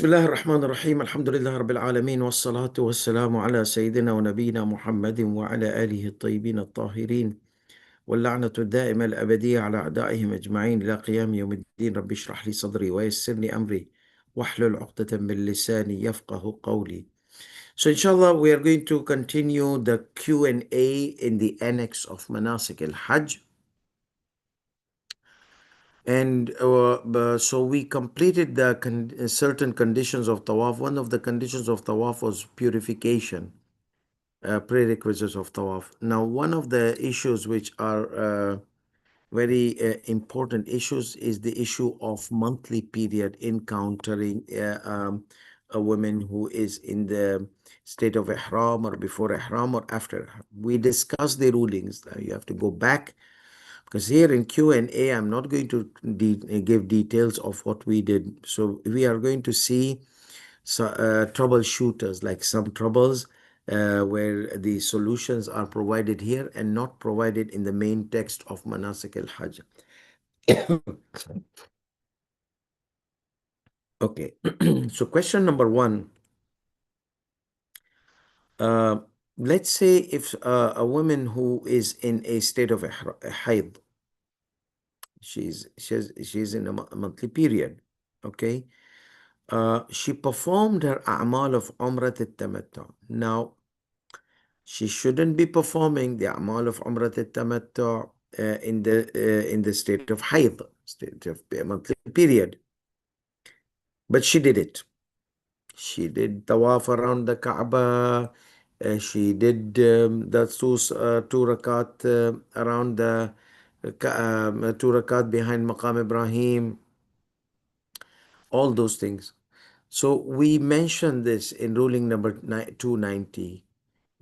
بسم الله الرحمن الرحيم الحمد لله رب العالمين والصلاة والسلام على سيدنا ونبينا محمد وعلى آله الطيبين الطاهرين واللعنة الدائمة الأبدية على أعدائهم أجمعين إلى قيام يوم الدين. رب اشرح لي صدري ويسر لي أمري واحلل عقدة من لساني يفقه قولي. So inshallah we are going to continue the Q&A in the annex of Manasik al-Hajj. And so we completed the certain conditions of tawaf. One of the conditions of tawaf was purification, prerequisites of tawaf. Now, one of the issues which are very important issues is the issue of monthly period encountering a woman who is in the state of ihram or before ihram or after ihram. We discussed the rulings. Now you have to go back, because here in Q&A, I'm not going to give details of what we did. So we are going to see troubleshooters, like some troubles where the solutions are provided here and not provided in the main text of Manasik al-Hajj. Okay, so question number one. Let's say if a woman who is in a state of haid, she's in a monthly period, okay? She performed her a'mal of Umrat al-Tamattu. Now, she shouldn't be performing the a'mal of Umrat al-Tamattu in the state of hayd, state of monthly period. But she did it. She did tawaf around the Kaaba. She did the two rakat around the two rakat behind Maqam Ibrahim. All those things. So we mentioned this in ruling number 290,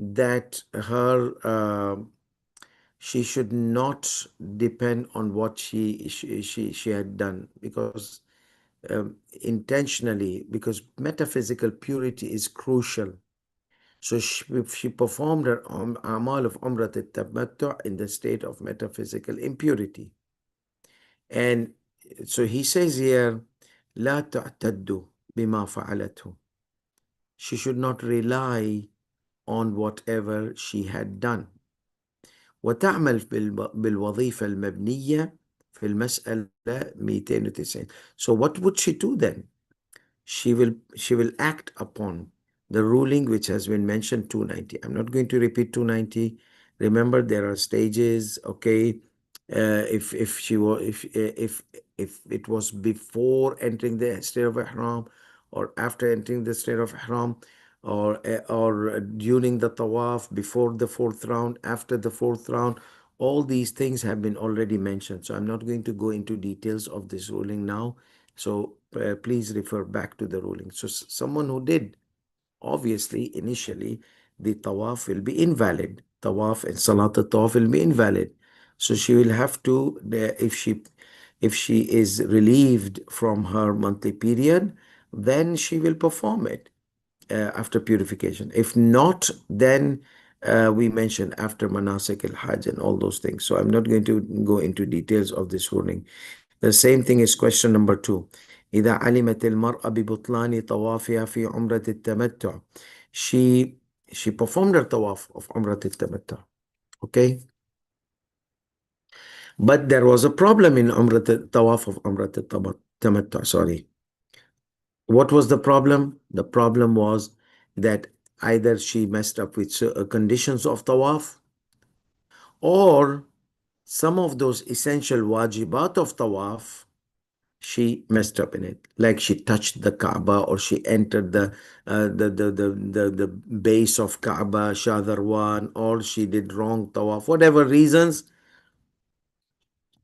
that she should not depend on what she had done, because intentionally, because metaphysical purity is crucial. So she performed her amal of Umrat al-Tamattu in the state of metaphysical impurity. And so he says here, لا تعتد بما فعلته. She should not rely on whatever she had done. وتعمل بالوظيفة المبنية في المسألة 290. So what would she do then? She will act upon the ruling which has been mentioned 290. I'm not going to repeat 290. Remember, there are stages. Okay, if she was if it was before entering the state of ihram, or after entering the state of ihram, or during the tawaf, before the fourth round, after the fourth round, all these things have been already mentioned. So I'm not going to go into details of this ruling now. So please refer back to the ruling. So someone who did, obviously, initially, the tawaf will be invalid. Tawaf and salat al-tawaf will be invalid. So she will have to, if she is relieved from her monthly period, then she will perform it after purification. If not, then we mentioned after manasik al-hajj and all those things. So I'm not going to go into details of this ruling. The same thing is question number 2. إذا علمت المرأة ببطلان طوافها في عمرة التمتع. She performed her tawaf of عمرة التمتع. Okay? But there was a problem in tawaf of عمرة التمتع. Sorry. What was the problem? The problem was that either she messed up with conditions of tawaf, or some of those essential wajibat of tawaf, she messed up in it. Like she touched the Kaaba, or she entered the base of Kaaba, Shadarwan, or she did wrong tawaf. Whatever reasons,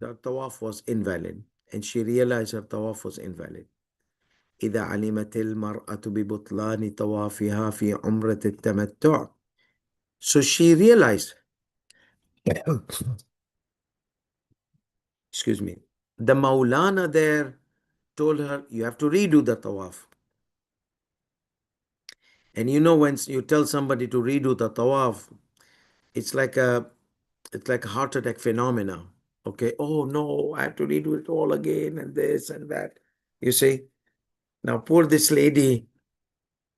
the tawaf was invalid, and she realized her tawaf was invalid. إذا علمت المرأة ببطلان طوافها في عمرة التمتع. So she realized, excuse me, the Maulana there told her, you have to redo the tawaf. And you know, when you tell somebody to redo the tawaf, it's like a heart attack phenomena. Okay, oh no, I have to redo it all again, and this and that. You see? Now, poor this lady,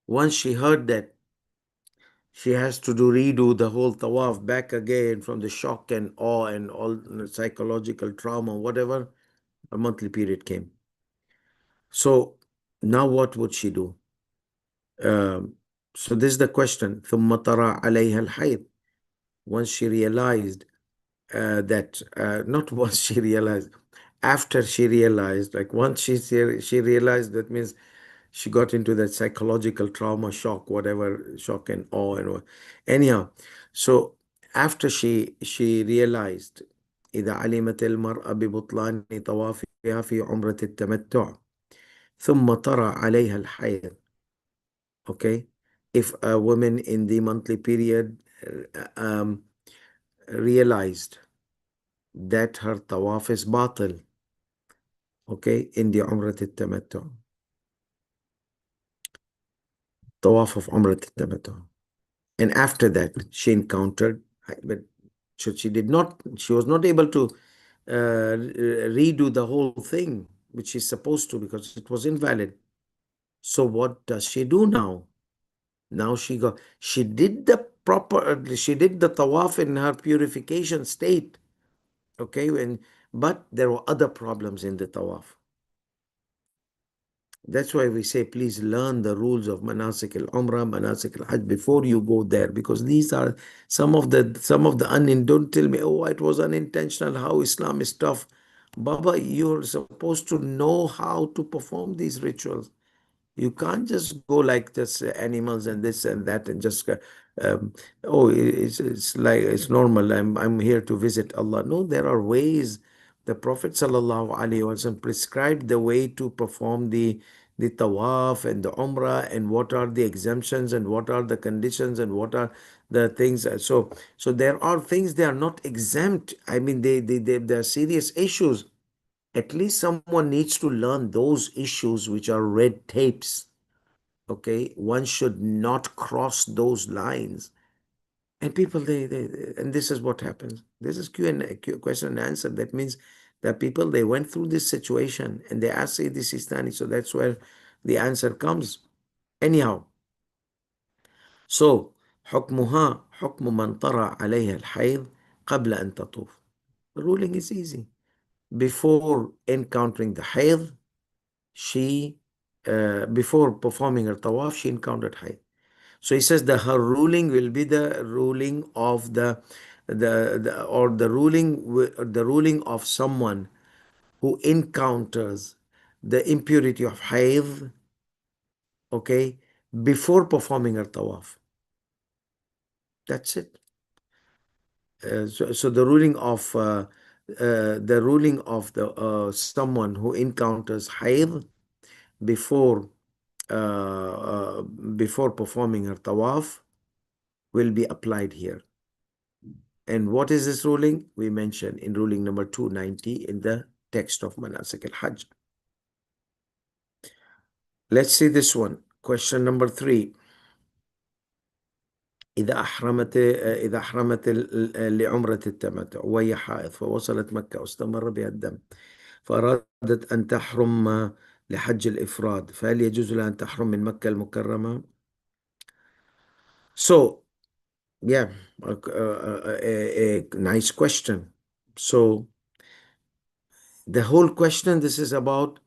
once she heard that she has to redo the whole tawaf back again from the shock and awe and all the psychological trauma, whatever, a monthly period came. So now what would she do? Um, so this is the question. ثم طرى عليها الحيض. Once she realized that, not once she realized, after she realized, like once she realized, that means she got into that psychological trauma, shock, whatever, shock and awe and anyhow. So after she realized إذا علمت المرأة ببطلان طوافها في عمرة التمتع ثم طرى عليها الحيض. Okay, if a woman in the monthly period realized that her tawaf is batil, okay, in the Umrat al-Tamattu, tawaf of Umrat al-Tamattu. And after that, she encountered, but she did not, she was not able to redo the whole thing, which she's supposed to, because it was invalid. So what does she do now? Now she did the she did the tawaf in her purification state. Okay, but there were other problems in the tawaf. That's why we say, please learn the rules of Manasik al-Umrah, Manasik al-Hajj before you go there, because these are some of the don't tell me, oh, it was unintentional, how Islam is tough. Baba, you're supposed to know how to perform these rituals. You can't just go like this, animals and this and that, and just um, oh, it's like it's normal. I'm here to visit Allah. No, there are ways. The Prophet sallallahu alaihi wasallam prescribed the way to perform the tawaf and the umrah, and what are the exemptions and what are the conditions and what are the things. So there are things they are not exempt. I mean, they are serious issues. At least someone needs to learn those issues which are red tapes. Okay, one should not cross those lines. And people, and this is what happens. This is question and answer. That means that people, they went through this situation and they asked Sayyidi Sistani. So that's where the answer comes. Anyhow, so حكمها حكم من طرى عليها الحيض قبل أن تطوف. The ruling is easy. Before encountering the hayd, before performing her tawaf, she encountered hayd. So he says that her ruling will be the ruling of the ruling of someone who encounters the impurity of hayd, okay, before performing her tawaf. That's it. So the ruling of the someone who encounters hayd before before performing her tawaf will be applied here. And what is this ruling? We mentioned in ruling number 290 in the text of Manasik al-Hajj. Let's see this one. Question number 3. إذا أحرمت لعمرة التمتع وهي حائض فوصلت مكة واستمر بها الدم فأرادت أن تحرم لحج الإفراد فهل يجوز لها أن تحرم من مكة المكرمة؟ So, yeah, a nice question. So, the whole question, this is about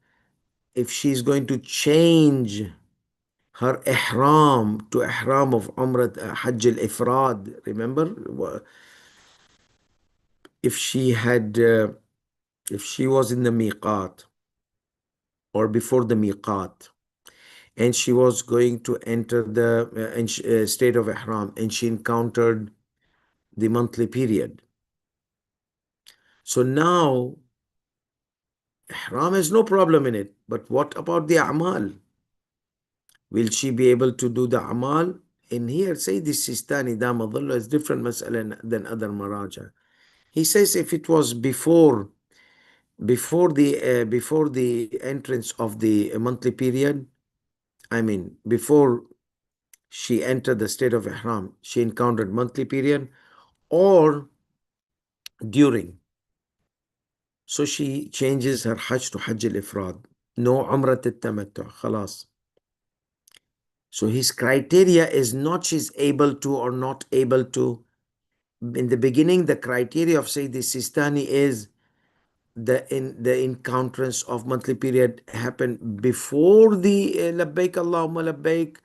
if she's going to change her ihram to ihram of Umrah Hajj al-Ifrad. Remember, if she was in the miqat or before the miqat, and she was going to enter the state of ihram, and she encountered the monthly period. So now ihram has no problem in it, but what about the amal? Will she be able to do the amal? In here, say this Sistani Damadullah is different mas'ala than other maraja. He says if it was before the entrance of the monthly period, I mean before she entered the state of ihram, she encountered monthly period, or during. So she changes her Hajj to Hajj al-Ifrad. No عمرة التمتع خلاص. So his criteria is not she's able to or not able to. In the beginning, the criteria of Sayyid Sistani is the encounterance of monthly period happened before the Labbaik Allahumma Labbaik,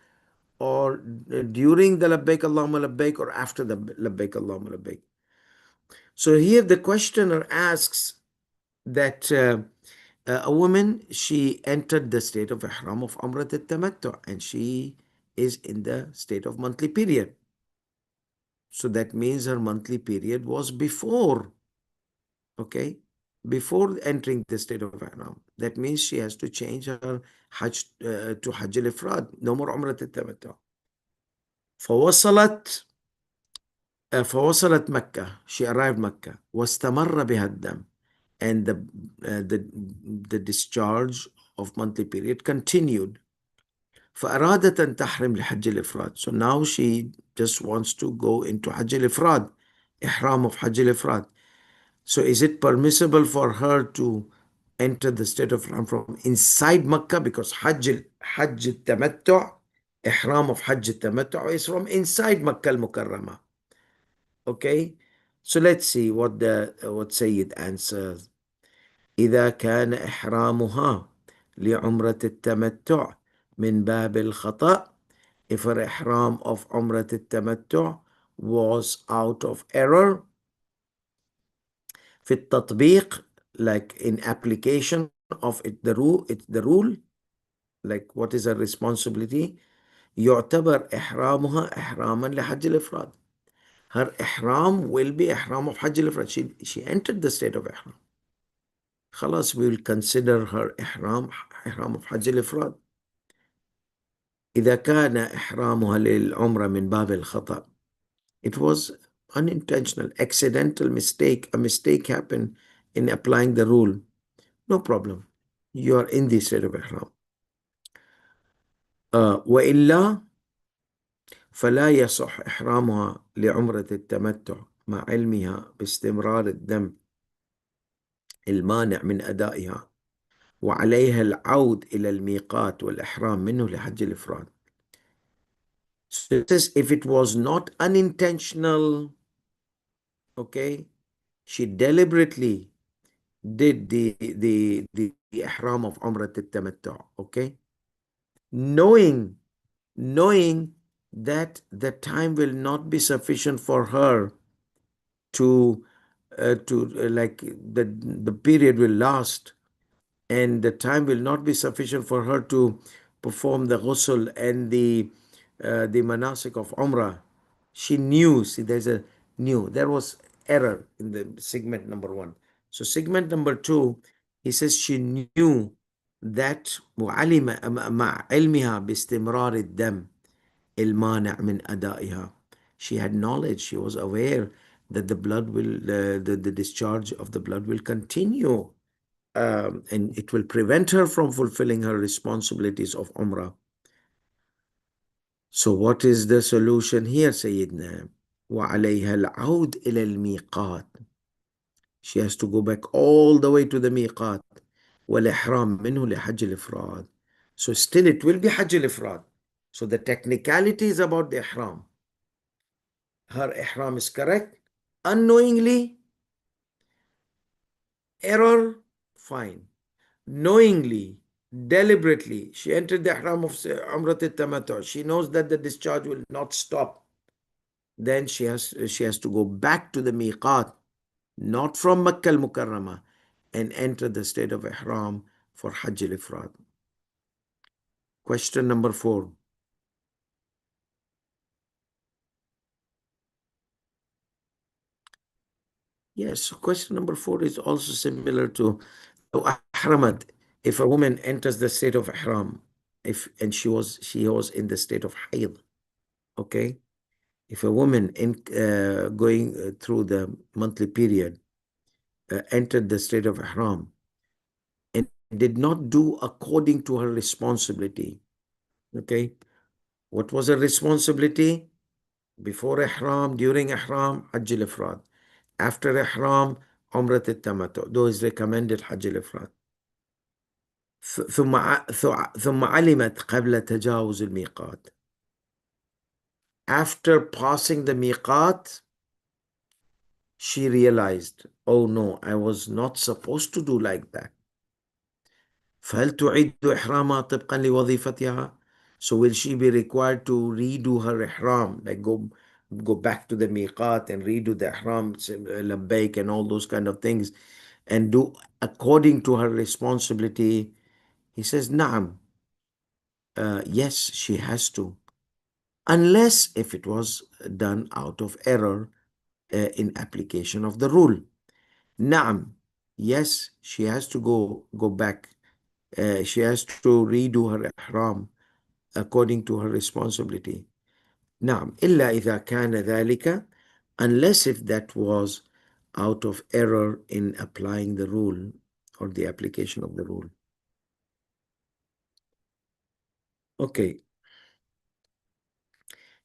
or during the Labbaik Allahumma Labbaik, or after the Labbaik Allahumma Labbaik. So here the questioner asks that a woman, she entered the state of Ihram of Umrat al-Tamattu, and she is in the state of monthly period. So that means her monthly period was before, okay, before entering the state of Ihram. That means she has to change her Hajj to Hajj al-Ifrad, no more Umrat al-Tamattu. فوصلت فوصلت مكة, she arrived Mecca, واستمر بها الدم, and the discharge of monthly period continued. فأرادت أن تحرم لحج الإفراد. So now she just wants to go into Hajj al-Ifrad, Ihram of Hajj al-Ifrad. So is it permissible for her to enter the state of Ihram from inside Makkah? Because Hajj al-Tamattu', Ihram of Hajj al-Tamattu' is from inside Makkah al-Mukarramah. Okay, so let's see what Sayyid answers. إذا كان إحرامها لعمرة التمتع من باب الخطأ, if her ihram of عمرة التمتع was out of error, في التطبيق, like in application of it, the rule, like what is her responsibility, يعتبر إحرامها إحراما لحج الإفراد. Her ihram will be ihram of Hajj al-Ifrad. She entered the state of ihram. خلاص, we will consider her ihram of Hajj al-Ifrad. إذا كان إحرامها للعمرة من باب الخطأ, it was unintentional, accidental mistake. A mistake happened in applying the rule. No problem. You are in the state of ihram. وإلا فلا يصح إحرامها لعمرة التمتع مع علمها باستمرار الدم المانع من أدائها, وعليها العود إلى الميقات والإحرام منه لحج الإفراد. So it says if it was not unintentional, okay, she deliberately did the ihram of Umrah al-Tamattu, okay, knowing that the time will not be sufficient for her to like the period will last, and the time will not be sufficient for her to perform the ghusl and the manasik of Umrah. She knew, see, there was error in the segment number 1. So segment number 2, he says she knew that وعلم مع علمها باستمرار الدم المانع من أدائها. She had knowledge, she was aware that the blood will, the discharge of the blood will continue, and it will prevent her from fulfilling her responsibilities of Umrah. So what is the solution here, Sayyidina? وَعَلَيْهَا الْعَوْدِ إِلَى الْمِيقَاتِ. She has to go back all the way to the miqat. وَالْإِحْرَامِ مِنْهُ لِحَجِّ الْإِفْرَادِ. So still it will be Hajj al-Ifrad. So the technicality is about the Ihram. Her Ihram is correct. Unknowingly, error, fine. Knowingly, deliberately, she entered the ihram of Umrat al-Tamattu. She knows that the discharge will not stop. Then she has to go back to the miqat, not from Makkah al-Mukarramah, and enter the state of ihram for Hajj al-Ifrad. Question number 4. Yes, question number 4 is also similar to ahramad. If a woman enters the state of ihram, and she was in the state of hayd, okay? If a woman going through the monthly period entered the state of ihram and did not do according to her responsibility, okay? What was her responsibility? Before ihram, during ihram, Hajj al-Ifrad. After ihram, Umrat al-Tamattu. Those recommended Hajj al-Ifrad. ثم علمت قبل تجاوز الميقات. After passing the miqat, she realized, oh no, I was not supposed to do like that. فهل تعيد إحرامها طبقا لوظيفتها? So will she be required to redo her ihram, like go back to the miqat and redo the ihram, labbaik and all those kind of things, and do according to her responsibility? He says, Naam. Yes, she has to. Unless if it was done out of error in application of the rule. Naam. Yes, she has to go back. She has to redo her ihram according to her responsibility. نعم إلا إذا كان ذلك, unless if that was out of error in applying the rule or the application of the rule. Okay.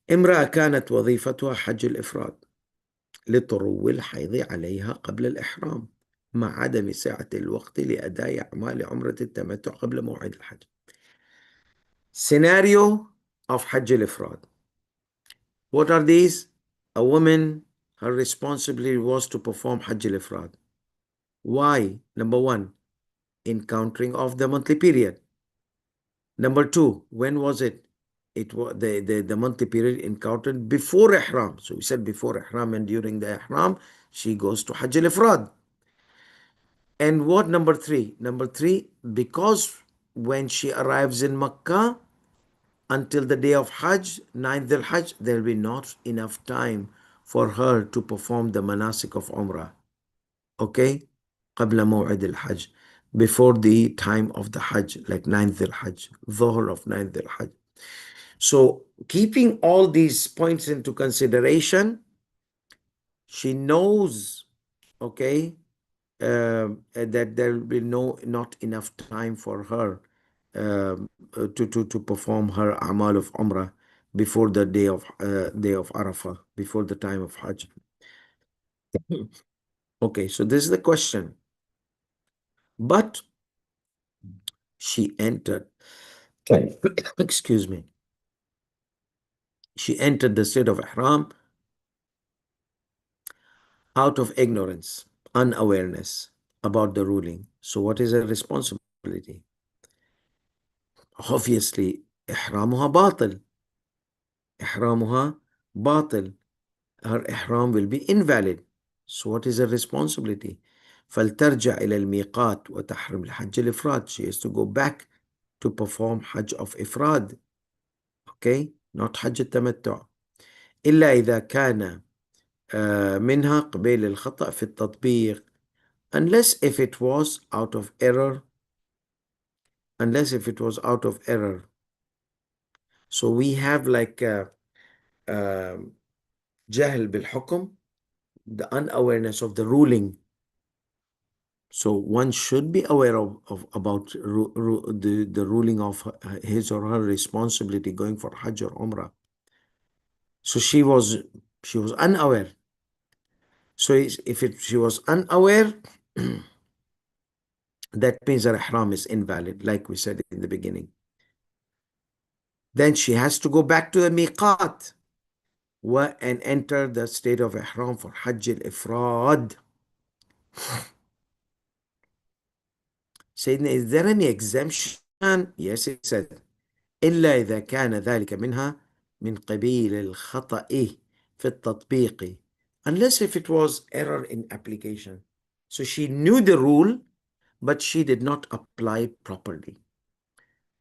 امرأة كانت وظيفتها حج الإفراد لطرو الحيض عليها قبل الإحرام مع عدم سعة الوقت لأداء أعمال عمرة التمتع قبل موعد الحج. Scenario of حج الإفراد. What are these? A woman, her responsibility was to perform Hajj al-Ifrad. Why? Number one, encountering of the monthly period. Number two, when was it? It was the monthly period encountered before Ihram. So we said before Ihram, and during the Ihram, she goes to Hajj al-Ifrad. And what number three? Number three, because when she arrives in Makkah, until the day of Hajj, 9th al-Hajj, there will be not enough time for her to perform the manasik of Umrah. Okay? قبل موعد الحج. Before the time of the Hajj, like 9th al-Hajj, Dhuhr of 9th al-Hajj. So, keeping all these points into consideration, she knows, okay, that there will be not enough time for her to perform her amal of Umrah before the day of Arafah, before the time of Hajj. Okay, so this is the question. But she entered, excuse me, she entered the state of Ihram out of ignorance, unawareness about the ruling. So what is her responsibility? Obviously, إحرامها باطل. إحرامها باطل. Her ihram will be invalid. So what is her responsibility? فلترجع إلى الميقات وتحرم الحج الإفراد. She has to go back to perform Hajj of Ifrad. Okay? Not Hajj التمتع. إلا إذا كان منها قبيل الخطأ في التطبيق. Unless if it was out of error. Unless if it was out of error. So we have like جهل بالحكم, the unawareness of the ruling. So one should be aware of about the ruling of his or her responsibility going for Hajj or Umrah. So she was unaware. So if she was unaware, that means her ihram is invalid, like we said in the beginning. Then she has to go back to the miqat and enter the state of ihram for Hajj al-Ifrad. Sayyidina, is there any exemption? Yes, it said. إلا إذا كان ذلك منها من قبيل الخطأ في التطبيق. Unless if it was error in application. So she knew the rule, but she did not apply it properly.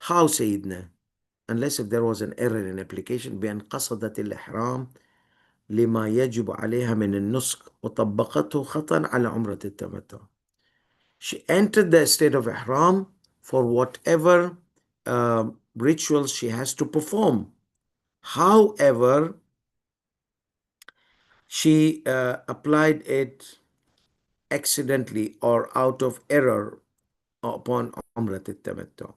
How, سيدنا? Unless if there was an error in application بأن قصدت الإحرام لما يجب عليها من النسك وطبقته خطأ على عمرة التمتع. She entered the state of ihram for whatever rituals she has to perform. However, she applied it accidentally or out of error upon Umrat al-Tamattu.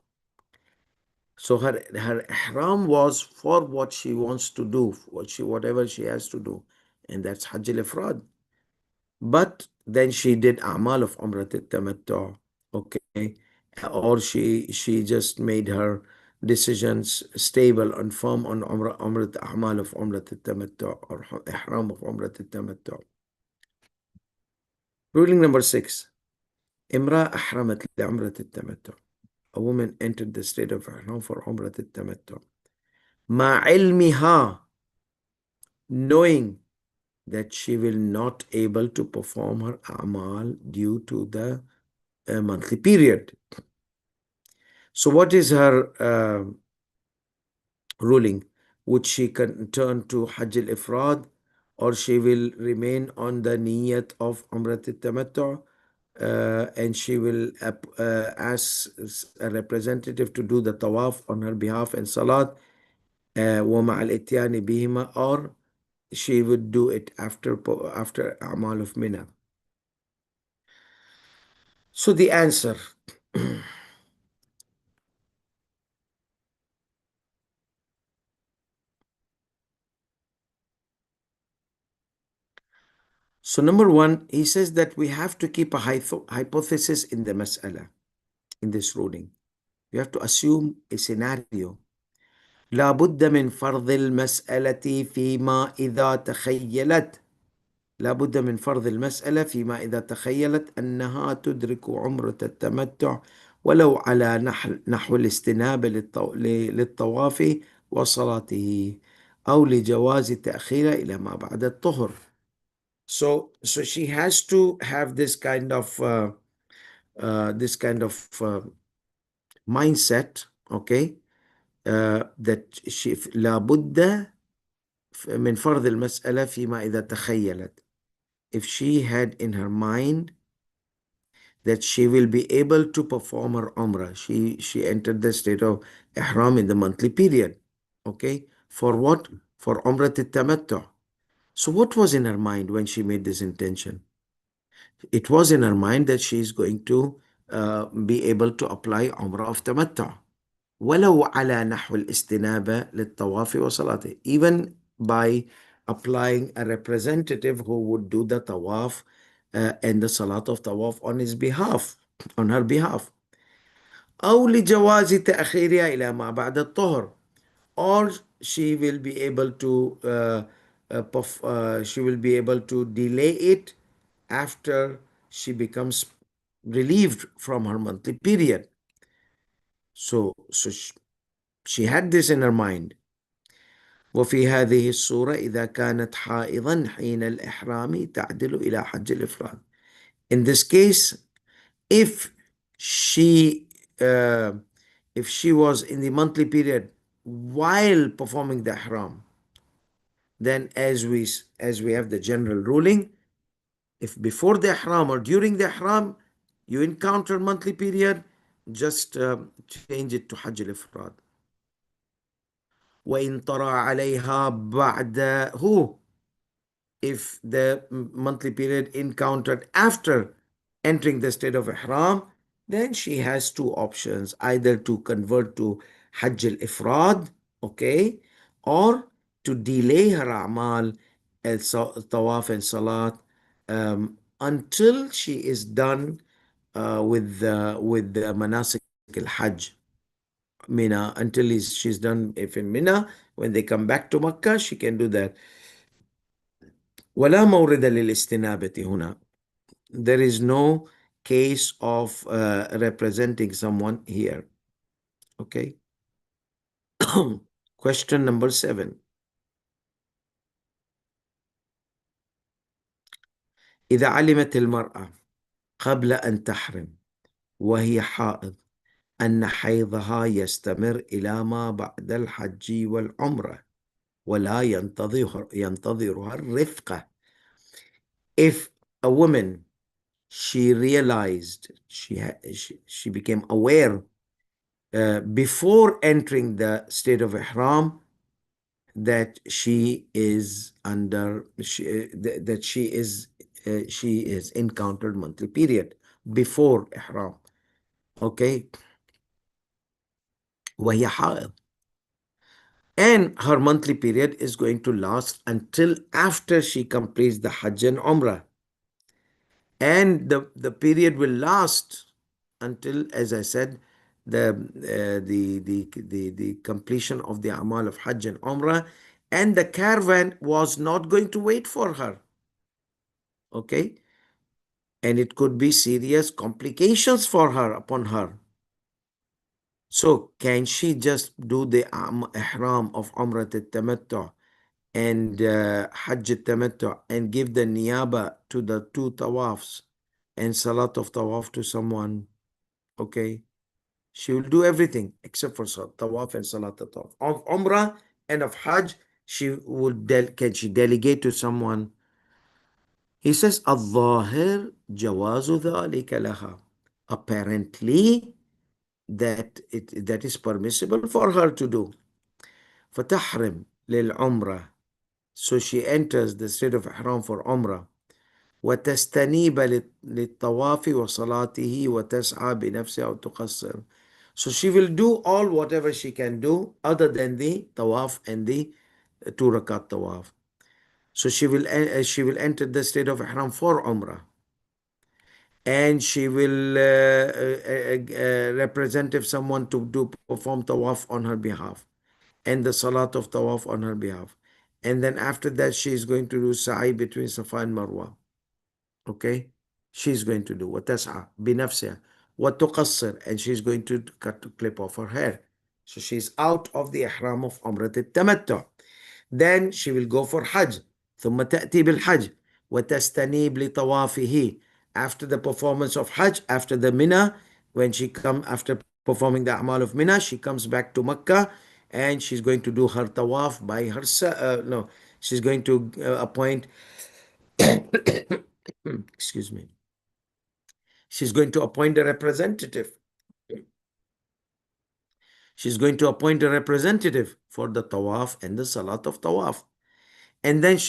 So her ihram was for what she wants to do, whatever she has to do, and that's Hajj al-Ifrad. But then she did A'mal of Umrat al-Tamattu, okay, or she just made her decisions stable and firm on عمرة أعمال of عمرة التمتع or إحرام of عمرة التمتع. Ruling number 6. امرأة أحرمت لعمرة التمتع. A woman entered the state of إحرام for عمرة التمتع. مع علمها, knowing that she will not able to perform her أعمال due to the monthly period. So what is her ruling? Would she turn to Hajj al-Ifrad, or she will remain on the niyat of Umrat al-Tamattu, and she will ask a representative to do the tawaf on her behalf and salat, ومع الاتيان بهما, or she would do it after A'mal of Mina. So the answer, so number one, he says that we have to keep a hypothesis in the mas'ala, in this ruling. We have to assume a scenario. لا بد من فرض المسألة فيما إذا تخيلت. لا بد من فرض المسألة فيما إذا تخيلت أنها تدرك عمرة التمتع ولو على نحو الاستنابة للطواف وصلاته أو لجواز تأخيره إلى ما بعد الطهر. So she has to have this kind of mindset, okay, that she لابد من فرض المسألة فيما إذا تخيلت. If she had in her mind that she will be able to perform her umrah, she entered the state of ihram in the monthly period, okay, for what? For umrah al-tamattu. So what was in her mind when she made this intention? It was in her mind that she is going to be able to apply umrah of tamattu. ولو على نحو الاستنابة للطواف وصلاته, even by applying a representative who would do the tawaf and the salat of tawaf on his behalf, on her behalf. أو لجواز تأخيرها إلى ما بعد الطهر, or she will be able to she will be able to delay it after she becomes relieved from her monthly period. So she had this in her mind. وفي هذه الصورة إذا كانت حائضا حين الإحرام تعدل إلى حج الإفراد. In this case, if she uh, if she was in the monthly period while performing the ihram, then as we have the general ruling, if before the ihram or during the ihram you encounter monthly period, just change it to Hajj al-Ifrad. وإن طرأ عليها بعده, if the monthly period encountered after entering the state of ihram, then she has two options, either to convert to Hajj al-Ifrad, okay, or to delay her a'mal, tawaf and salat, until she is done with the manasik al-Hajj. Mina, until she's done. If in Mina, when they come back to Makkah, she can do that. ولا مورد للاستنابة هنا. There is no case of representing someone here. Okay. Question number 7. إذا علمت المرأة قبل أن تحرم وهي حائض أن حيضها يستمر إلى ما بعد الحج والعمرة ولا ينتظرها الرفقة. If a woman, she realized, she became aware before entering the state of ihram that she is under that she is encountered monthly period before ihram, okay, وهي حائض, and her monthly period is going to last until after she completes the Hajj and Umrah, and the period will last until, as I said, the completion of the amal of Hajj and Umrah, and the caravan was not going to wait for her. Okay, and it could be serious complications for her upon her. So can she just do the ihram of Umrah al-Tamattu and Hajj al-Tamattu and give the niyaba to the two tawafs and salat of tawaf to someone? Okay, she will do everything except for tawaf and salat of tawaf. Of Umrah and of Hajj, she would can she delegate to someone? He says, الظاهر جواز ذلك لها. Apparently, that is permissible for her to do. فتحرم للعمرة. So she enters the state of ihram for Umrah. وتستنيب للطواف وصلاته وتسعى بنفسها وتقصر. So she will do all whatever she can do other than the tawaf and the 2 rakat tawaf. So she will enter the state of ihram for Umrah, and she will represent if someone to do perform tawaf on her behalf and the salat of tawaf on her behalf. And then after that, she is going to do sa'i between Safa and Marwa. Okay? She's going to do وتسعى بنفسها وتقصر, and she's going to clip off her hair. So she's out of the ihram of Umrah al-Tamattu. Then she will go for Hajj. ثم تأتي بالحج وتستنيب لطوافه. After the performance of Hajj, after the Mina, when she come after performing the Amal of Mina, she comes back to Mecca and she's going to do her tawaf by herself. No, she's going to appoint, excuse me, she's going to appoint a representative. She's going to appoint a representative for the tawaf and the salat of tawaf. And then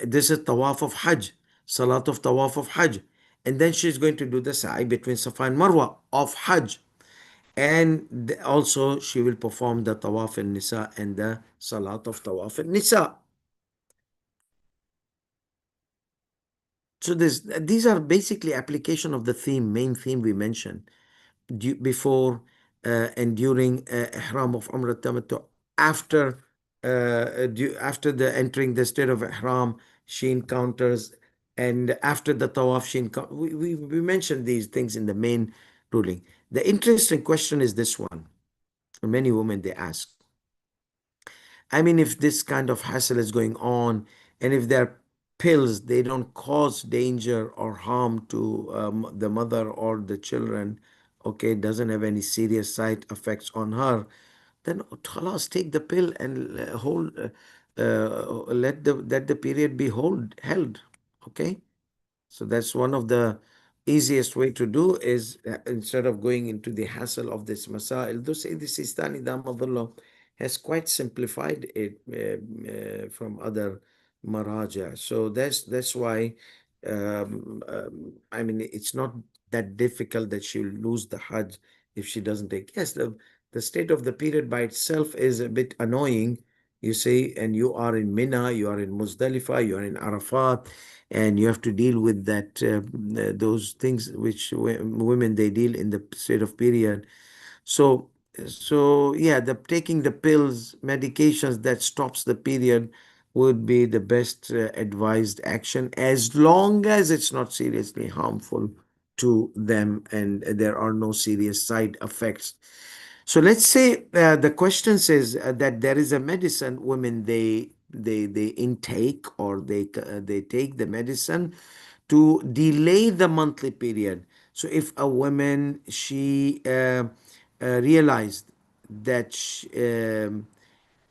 this is tawaf of Hajj, salat of tawaf of Hajj. And then she's going to do the sa'i between Safa and Marwa of Hajj. And also she will perform the tawaf and nisa and the salat of tawaf and nisa. So these are basically application of the main theme we mentioned before and during ihram of Umrah Tamattu. After after the entering the state of ihram, she encounters, and after the tawaf, we mentioned these things in the main ruling. The interesting question is this one. Many women they ask, I mean, if this kind of hassle is going on, and if their pills they don't cause danger or harm to the mother or the children, okay, doesn't have any serious side effects on her, then khalas, take the pill and let the period be held. Okay. So that's one of the easiest way to do is instead of going into the hassle of this masail, though Sayyid Sistani Damadullah has quite simplified it from other maraja. So that's why I mean it's not that difficult that she'll lose the Hajj if she doesn't take. Yes, the state of the period by itself is a bit annoying, you see, and you are in Mina, you are in Muzdalifah, you are in Arafat, and you have to deal with that those things which women they deal in the state of period. So yeah, the taking the pills, medications that stops the period would be the best advised action, as long as it's not seriously harmful to them and there are no serious side effects. So let's say the question says that there is a medicine women they intake, or they take the medicine to delay the monthly period. So if a woman she realized that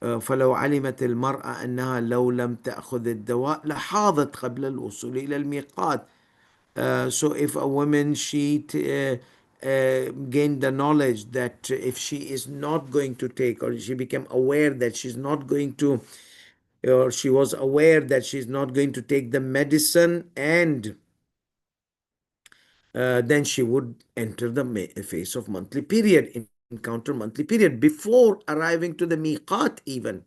فلو علمت المرأة أنها لو لم تأخذ الدواء لحاضت قبل الوصول إلى الميقات. So if a woman she gained the knowledge that if she is not going to take, or she became aware that she's not going to, or she was aware that she's not going to take the medicine, and then she would enter the phase of monthly period, encounter monthly period before arriving to the miqat even.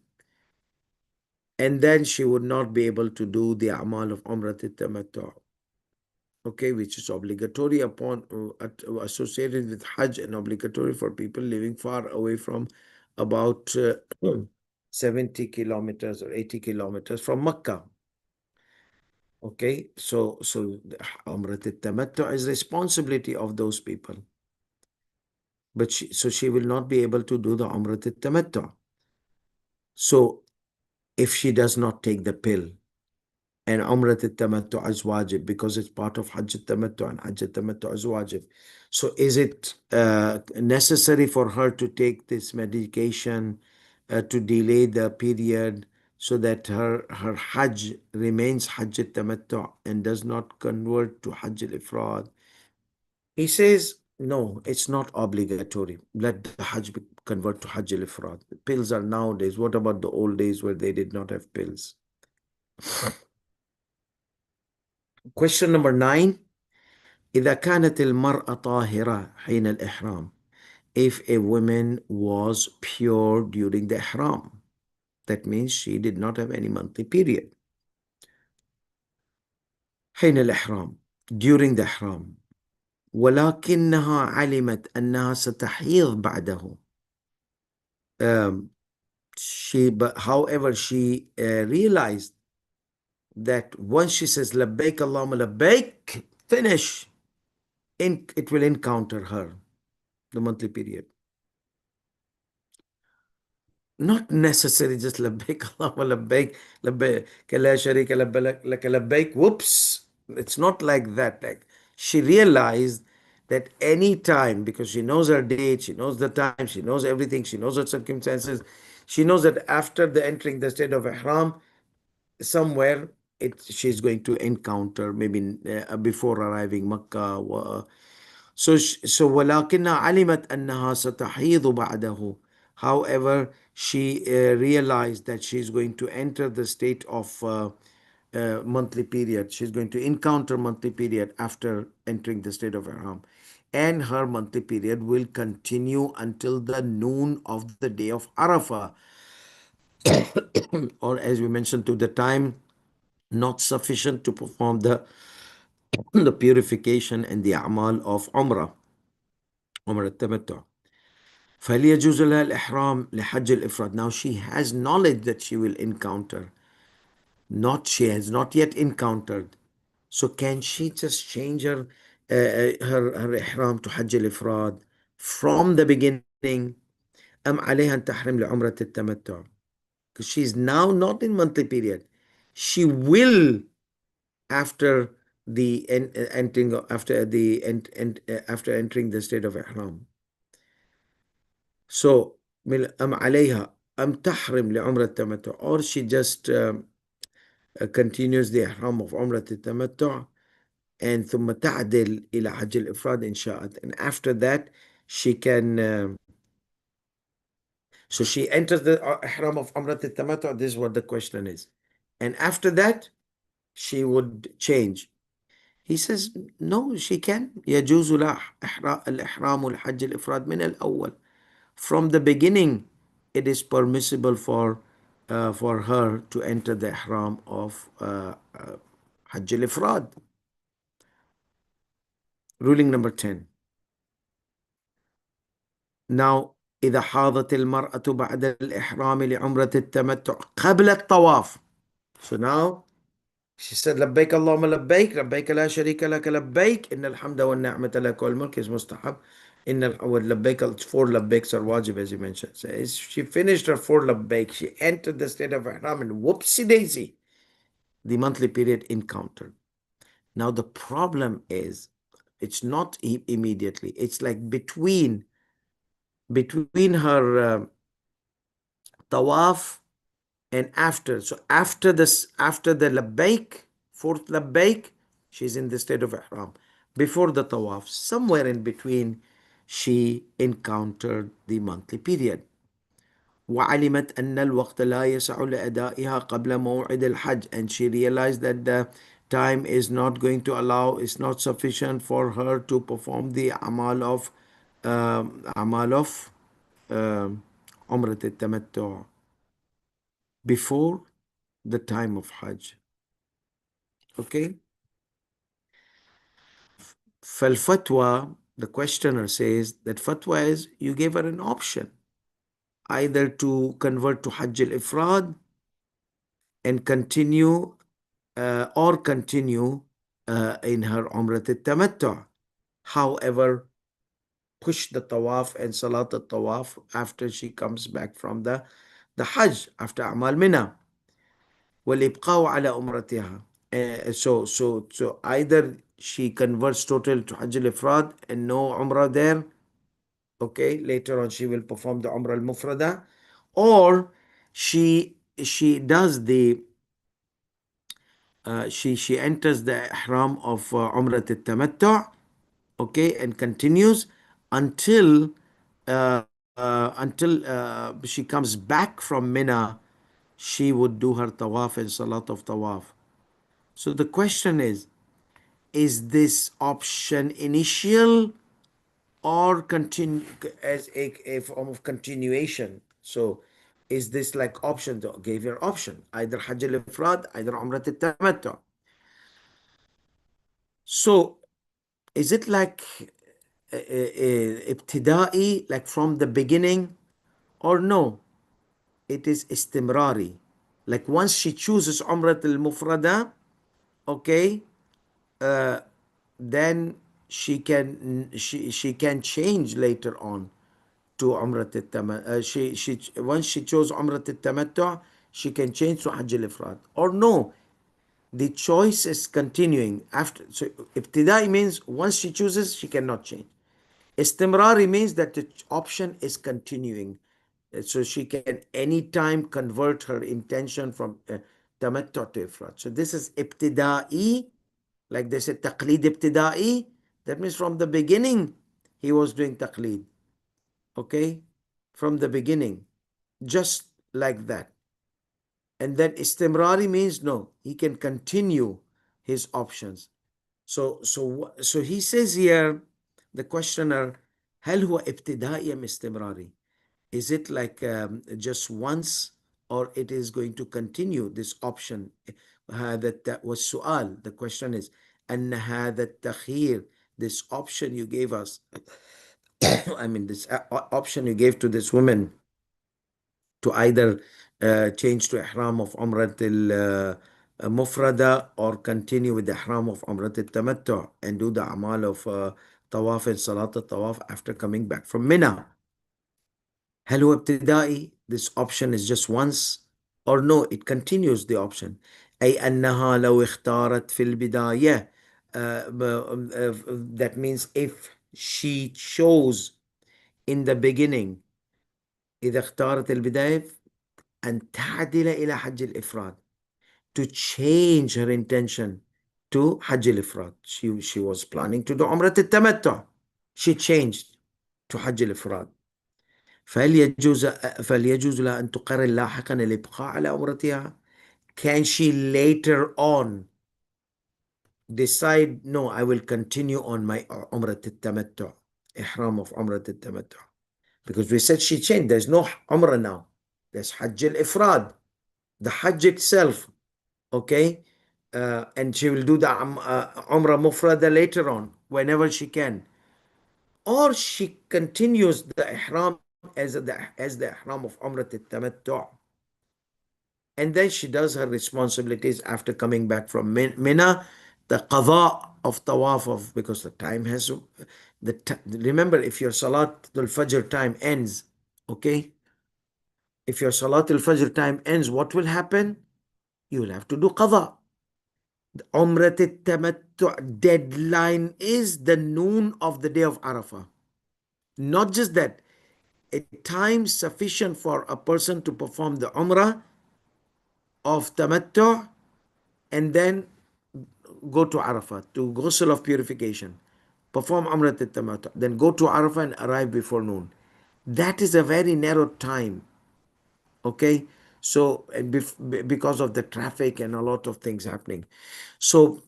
And then she would not be able to do the amal of Umrah al-Tamattu. okay, which is obligatory upon associated with Hajj and obligatory for people living far away from about 70 kilometers or 80 kilometers from Mecca. Okay, so Umrat al-Tamattu is responsibility of those people. But so she will not be able to do the Umrat al-Tamattu. So if she does not take the pill, and Umrat al-Tamattu is wajib because it's part of Hajj al-Tamattu, and Hajj al-Tamattu is wajib. So is it necessary for her to take this medication to delay the period so that her Hajj remains Hajj al-Tamattu and does not convert to Hajj al-Ifrad? He says, no, it's not obligatory. Let the Hajj convert to Hajj al-Ifrad. Pills are nowadays. What about the old days where they did not have pills? Question number 9. إذا كانت المرأة طاهرة حين الإحرام. If a woman was pure during the ihram, that means she did not have any monthly period. حين الإحرام, during the ihram. ولكنها علمت أنها ستحيض بعده. But however, she realized that once she says labbaik Allahumma labbaik, finish, it will encounter her the monthly period. Not necessarily just labbaik Allahumma labbaik, labbaik la sharika laka labbaik. Whoops, it's not like that. Like she realized that any time, because she knows her date, she knows the time, she knows everything, she knows her circumstances, she knows that after the entering the state of ihram, somewhere she's going to encounter maybe before arriving Makkah. So ولكنها علمت أنها ستحيض بعده. However, she realized that she's going to enter the state of monthly period. She's going to encounter monthly period after entering the state of ihram. And her monthly period will continue until the noon of the day of Arafah. Or as we mentioned, to the time not sufficient to perform the purification and the a'mal of Umrah al-Tamattu. فهل يجوز لها الإحرام لحج الإفراد. Now she has knowledge that she will encounter. She has not yet encountered. So can she just change her إحرام to Hajj al-Ifrad from the beginning? أم عليها أن تحرم لعمرة التمتع? Because she's now not in monthly period. She will after the entering after entering the state of ihram. So أم عليها أم تحرم لعمرة التمتع, or she just continues the ihram of عمرة التمتع and ثم تعدل إلى حج الإفراد إن شاءت, and after that she can so she enters the ihram of عمرة التمتع. This is what the question is, and after that she would change. He says, no, she can. يجوز لها الإحرام الحج الإفراد من الأول. From the beginning, it is permissible for her to enter the ihram of Hajj al-Ifrad. Ruling number 10. Now, إذا حاضت المرأة بعد الإحرام لعمرة التمتع قبل الطواف. So now, she said, لبيك اللهم لبيك لبيك لا شريك لك لبيك إن الحمد والنعمة لك والملك is mustahab. لبيك, 4 لبيks are wajib, as you mentioned. So she finished her 4 labbaik. She entered the state of ihram and whoopsie daisy, the monthly period encountered. Now the problem is, it's not immediately. It's like between her tawaf and after. So after the labbaik, 4th labbaik, she's in the state of ihram. Before the tawaf, somewhere in between, she encountered the monthly period. وعلمت أن الوقت لا يسع لأدائها قبل موعد الحج, and she realized that the time is not going to allow, it's not sufficient for her to perform the amal of Umrat al-Tamattu before the time of Hajj. Okay? فالفتوى, the questioner says that fatwa is you gave her an option either to convert to Hajj al-Ifrad and continue or continue in her Umrat al-Tamattu. However, push the tawaf and salat al-tawaf after she comes back from the Hajj, after Amal Mina. وَالْإِبْقَاءُ عَلَى أُمْرَتِهَا. So either she converts total to Hajj al-Ifrad and no Umrah there, okay, later on she will perform the Umrah al-Mufrada, or she does the she enters the ihram of Umrat al-Tamattu, okay, and continues until she comes back from Mina. She would do her tawaf and salat of tawaf. So the question is this option initial or continue as a form of continuation? So is this like option? Gave your option, either Hajj al-Ifrad, either Umrat al-Tamattu. So is it like ibtida'i, like from the beginning, or no? It is istimrari. Like once she chooses Umrat al-Mufrada, okay, uh, then she can change later on to Umrat al-Tamattu. She once she chose Umrat al-Tamattu, she can change to Hajj al-Ifrad. Or no, the choice is continuing after. So ibtidai means once she chooses, she cannot change. Istimrari means that the option is continuing. So she can anytime convert her intention from tamattu to ifrad. So this is ibtida'i, like they said, taqleed ibtida'i. That means from the beginning he was doing taqleed. Okay? From the beginning. Just like that. And then istimrari means no, he can continue his options. So he says here, the questioner, هل هو ابتدائي أم استمراري? Is it like just once, or it is going to continue this option? That was su'al. The question is, أن هذا التخيير, this option you gave us, I mean this option you gave to this woman to either change to ihram of Umrat al-Mufrada or continue with the ihram of Umrat al-Tamattu and do the amal of tawaf and salat al-tawaf after coming back from Mina. هل هو ابتدائي? This option is just once, or no, it continues the option. أي أنها لو اختارت في البداية, that means if she chose in the beginning, إذا اختارت البداية أن تعدل إلى حج الإفراد, to change her intention to حج الإفراد. She was planning to do عمرة التمتع. She changed to حج الإفراد. فهل يجوز لها أن تقرر لاحقا الإبقاء على عمرتها? Can she later on decide, no, I will continue on my عمرة التمتع, إحرام of عمرة التمتع? Because we said she changed. There's no عمرة now. There's حج الإفراد, the Hajj itself, okay? And she will do the Umrah Mufrada later on, whenever she can. Or she continues the Ihram as the Ihram of Umrah al-Tamattu. And then she does her responsibilities after coming back from Mina, the qada of tawaf of, because the time has, remember, if your Salat al-Fajr time ends, okay? If your Salat al-Fajr time ends, what will happen? You will have to do qada. The Umrat al-Tamattu deadline is the noon of the day of Arafah. Not just that, a time sufficient for a person to perform the Umrah of Tamattu and then go to Arafah, to ghusl of purification, perform Umrat al-Tamattu, then go to Arafah and arrive before noon. That is a very narrow time, okay? So, and because of the traffic and a lot of things happening. So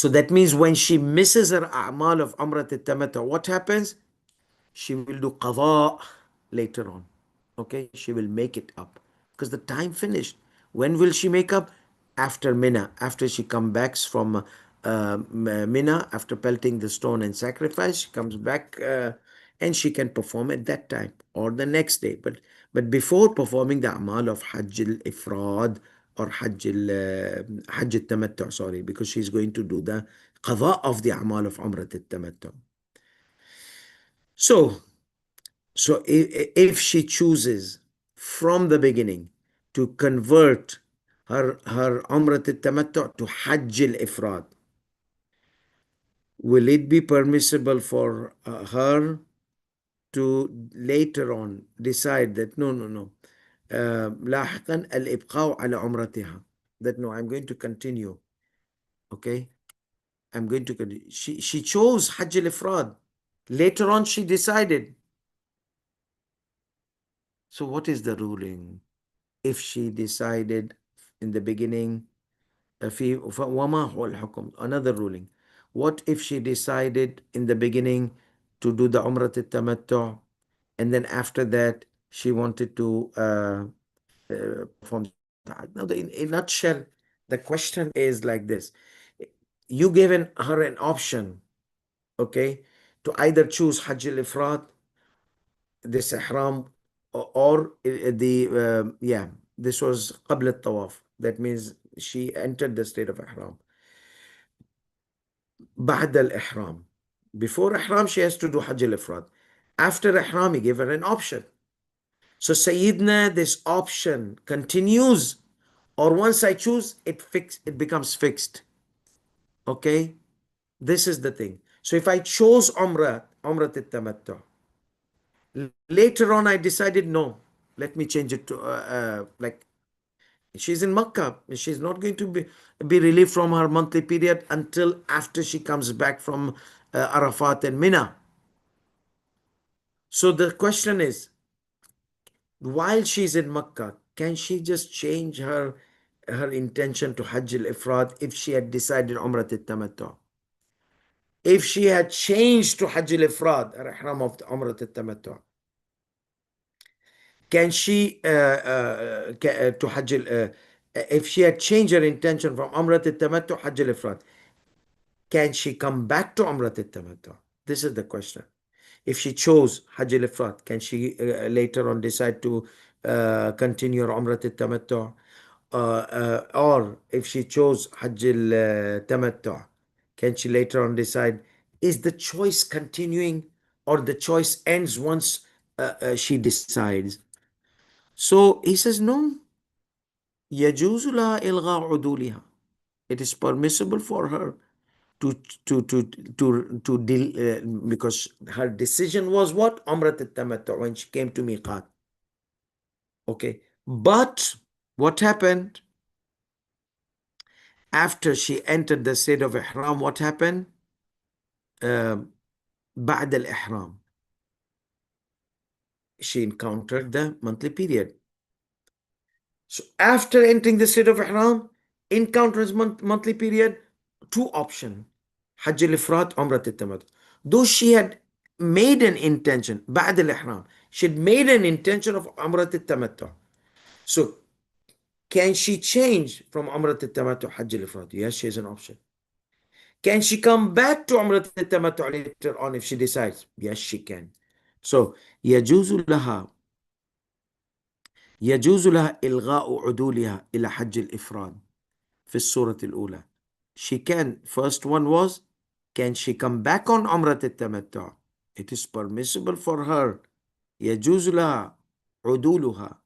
that means when she misses her a'mal of Umrat al-Tamattu, what happens? She will do qada later on. Okay, she will make it up because the time finished. When will she make up? After Mina, after she comes back from Mina, after pelting the stone and sacrifice, she comes back and she can perform at that time or the next day. But before performing the amal of Hajj al-Ifrad or Hajj al-Tamattu, sorry, because she's going to do the qada of the amal of Umrat al-Tamattu. So, if she chooses from the beginning to convert her Umrat al-Tamattu to Hajj al-Ifrad, will it be permissible for her to later on decide that no, لاحقا الإبقاء على عمرتها, that no, I'm going to continue, okay, I'm going to continue. She chose Hajj al-Ifrad. Later on she decided. So what is the ruling? If she decided in the beginning, وما هو الحكم? Another ruling. What if she decided in the beginning to do the Umrah al-Tamattu, and then after that she wanted to perform the Hajj? Now, in a nutshell, the question is like this. You given her an option, okay, to either choose Hajj al-Ifrad, this ihram, or this was قبل الطواف. That means she entered the state of ihram. بعد الإحرام. Before ihram, she has to do Hajj al-Ifrad. After ihram, he gave her an option. So Sayyidina, this option continues, or once I choose, it becomes fixed. Okay? This is the thing. So if I chose Umrah al-Tamattu, later on I decided, no, let me change it to like she's in Makkah. She's not going to be relieved from her monthly period until after she comes back from Arafat and Mina. So the question is, while she's in Makkah, can she just change her intention to Hajj al-Ifrad if she had decided Umrah al-Tamattu? If she had changed to Hajj al-Ifrad, her ihram of Umrah al-Tamattu, can she to Hajj if she had changed her intention from Umrah al-Tamattu to Hajj al-Ifrad, can she come back to Umrah al-Tamattu? This is the question. If she chose Hajj al-Ifrad, can she later on decide to continue her Umrah al-Tamattu? Or if she chose Hajj al-Tamattu, can she later on decide, is the choice continuing or the choice ends once she decides? So he says, no, يجوز لها إلغاء عدولها. It is permissible for her to because her decision was what? Umrat al-Tamattu when she came to Miqat. Okay. But what happened? After she entered the state of Ihram, what happened? بعد الإحرام. She encountered the monthly period. So after entering the state of Ihram, encounters monthly period, two options. Hajj al-Ifrat, Umrat al-Tamattu. Though she had made an intention, بعد الإحرام, she had made an intention of Umrat al-Tamattu. So can she change from Umrat al-Tamattu to Hajj al-Ifrat? Yes, she has an option. Can she come back to Umrat al-Tamattu later on if she decides? Yes, she can. So يجوز لها إلغاء عدولها إلى حج الإفراد في السورة الأولى. She can. First one was, can she come back on Umrat al-Tamattu? It is permissible for her. يجوز لها عدولها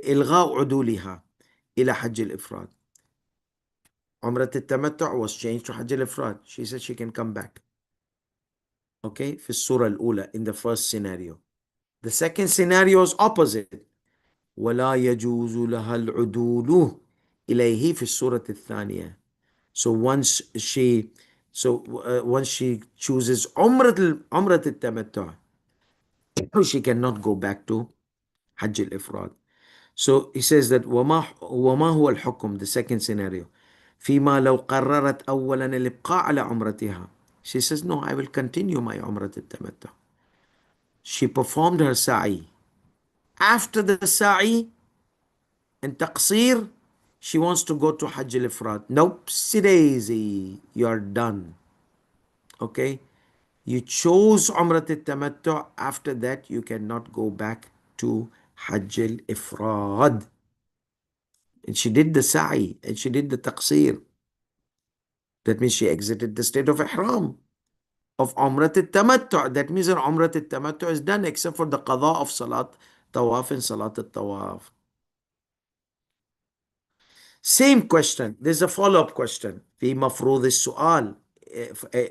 إلغاء عدولها إلى حج الإفراد. Umrat al-Tamattu was changed to Hajj al-Ifrad. She said she can come back. Okay, في السورة الأولى, in the first scenario. The second scenario is opposite. ولا يجوز لها العدول إليه في السورة الثانية. So once she chooses Umrat al-Tamattu, she cannot go back to Hajj al-Ifrad. So he says that وما هو الحكم, the second scenario, فيما لو قررت أولا الإبقاء على عمرتها. She says, no, I will continue my Umrat al-Tamattu. She performed her sa'i. After the sa'i and taqsir, She wants to go to Hajj al-Ifrad. Nope, daisy, you're done. Okay? You chose Umrat al-Tamattu. After that, you cannot go back to Hajj al-Ifrad. And she did the sa'i and she did the taqsir. That means she exited the state of ihram of Umrat al-Tamattu. That means her Umrat al-Tamattu is done except for the qada of Salat Tawaf and Salat al-Tawaf. Same question. There's a follow-up question. في مفروض السؤال.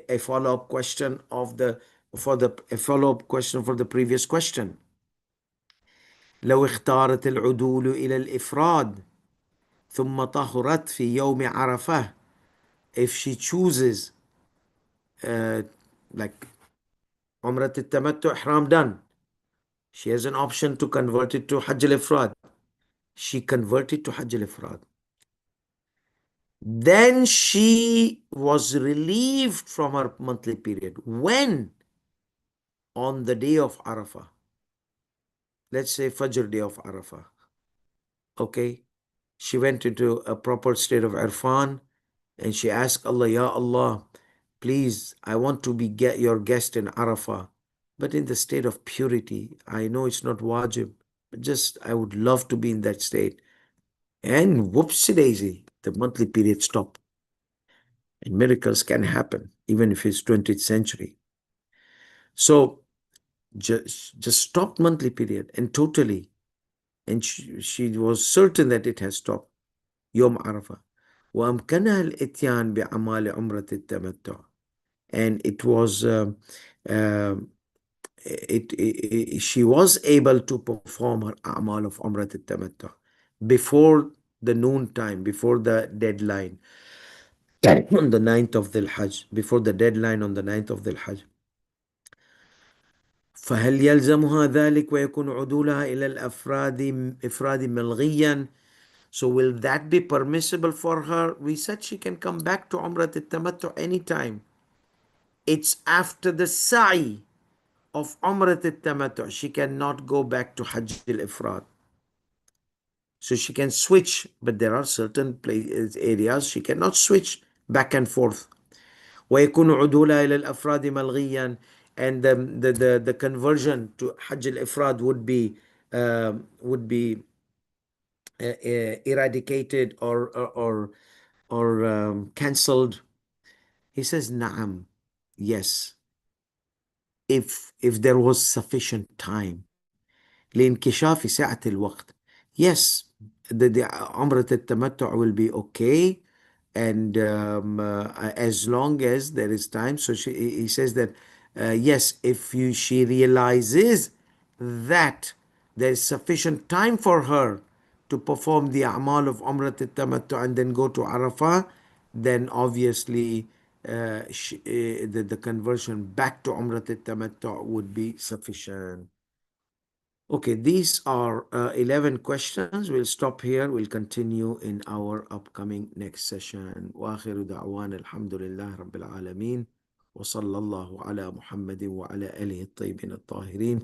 A follow-up question of the a follow-up question for the previous question. لو اختارت العدول إلى الإفراد ثم طهرت في يوم عرفة. If she chooses like عمرة التمتع ihram done, she has an option to convert it to Hajj al-Ifrad. She converted to Hajj al-Ifrad. Then she was relieved from her monthly period. When? On the day of Arafah. Let's say Fajr day of Arafah. Okay. She went into a proper state of irfan and she asked Allah, Ya Allah, please, I want to be your guest in Arafah, but in the state of purity. I know it's not wajib, but just I would love to be in that state. And whoopsie daisy, the monthly period stopped. And miracles can happen, even if it's 20th century. So just stopped monthly period and totally. And she was certain that it has stopped. يوم عرفة. وأمكنها الإتيان بأعمال عمرة التمتع. And it was she was able to perform her أعمال of عمرة التمتع before the noon time, before the deadline on the 9th of the Hajj, before the deadline on the 9th of the Hajj. فهل يلزمها ذلك ويكون عدولها إلى إفراد ملغيا؟ So will that be permissible for her? We said she can come back to Umrah al-Tamattu anytime. It's after the sa'i of Umrah al-Tamattu. She cannot go back to Hajj al-Ifrad. So she can switch, but there are certain areas she cannot switch back and forth. ويكون عدولها إلى الأفراد ملغيا, and the conversion to Hajj al-Ifrad would be eradicated or cancelled. He says نعم, yes, if there was sufficient time. لانكشاف سعة الوقت. Yes, the عمرة التمتع will be okay, and as long as there is time. So he says that yes, if she realizes that there is sufficient time for her to perform the a'mal of Umrah al-Tamattu and then go to Arafah, then obviously the conversion back to Umrah al-Tamattu would be sufficient. Okay, these are 11 questions. We'll stop here. We'll continue in our upcoming next session. وآخر دعوانا الحمد لله رب العالمين وصلى الله على محمد وعلى آله الطيبين الطاهرين.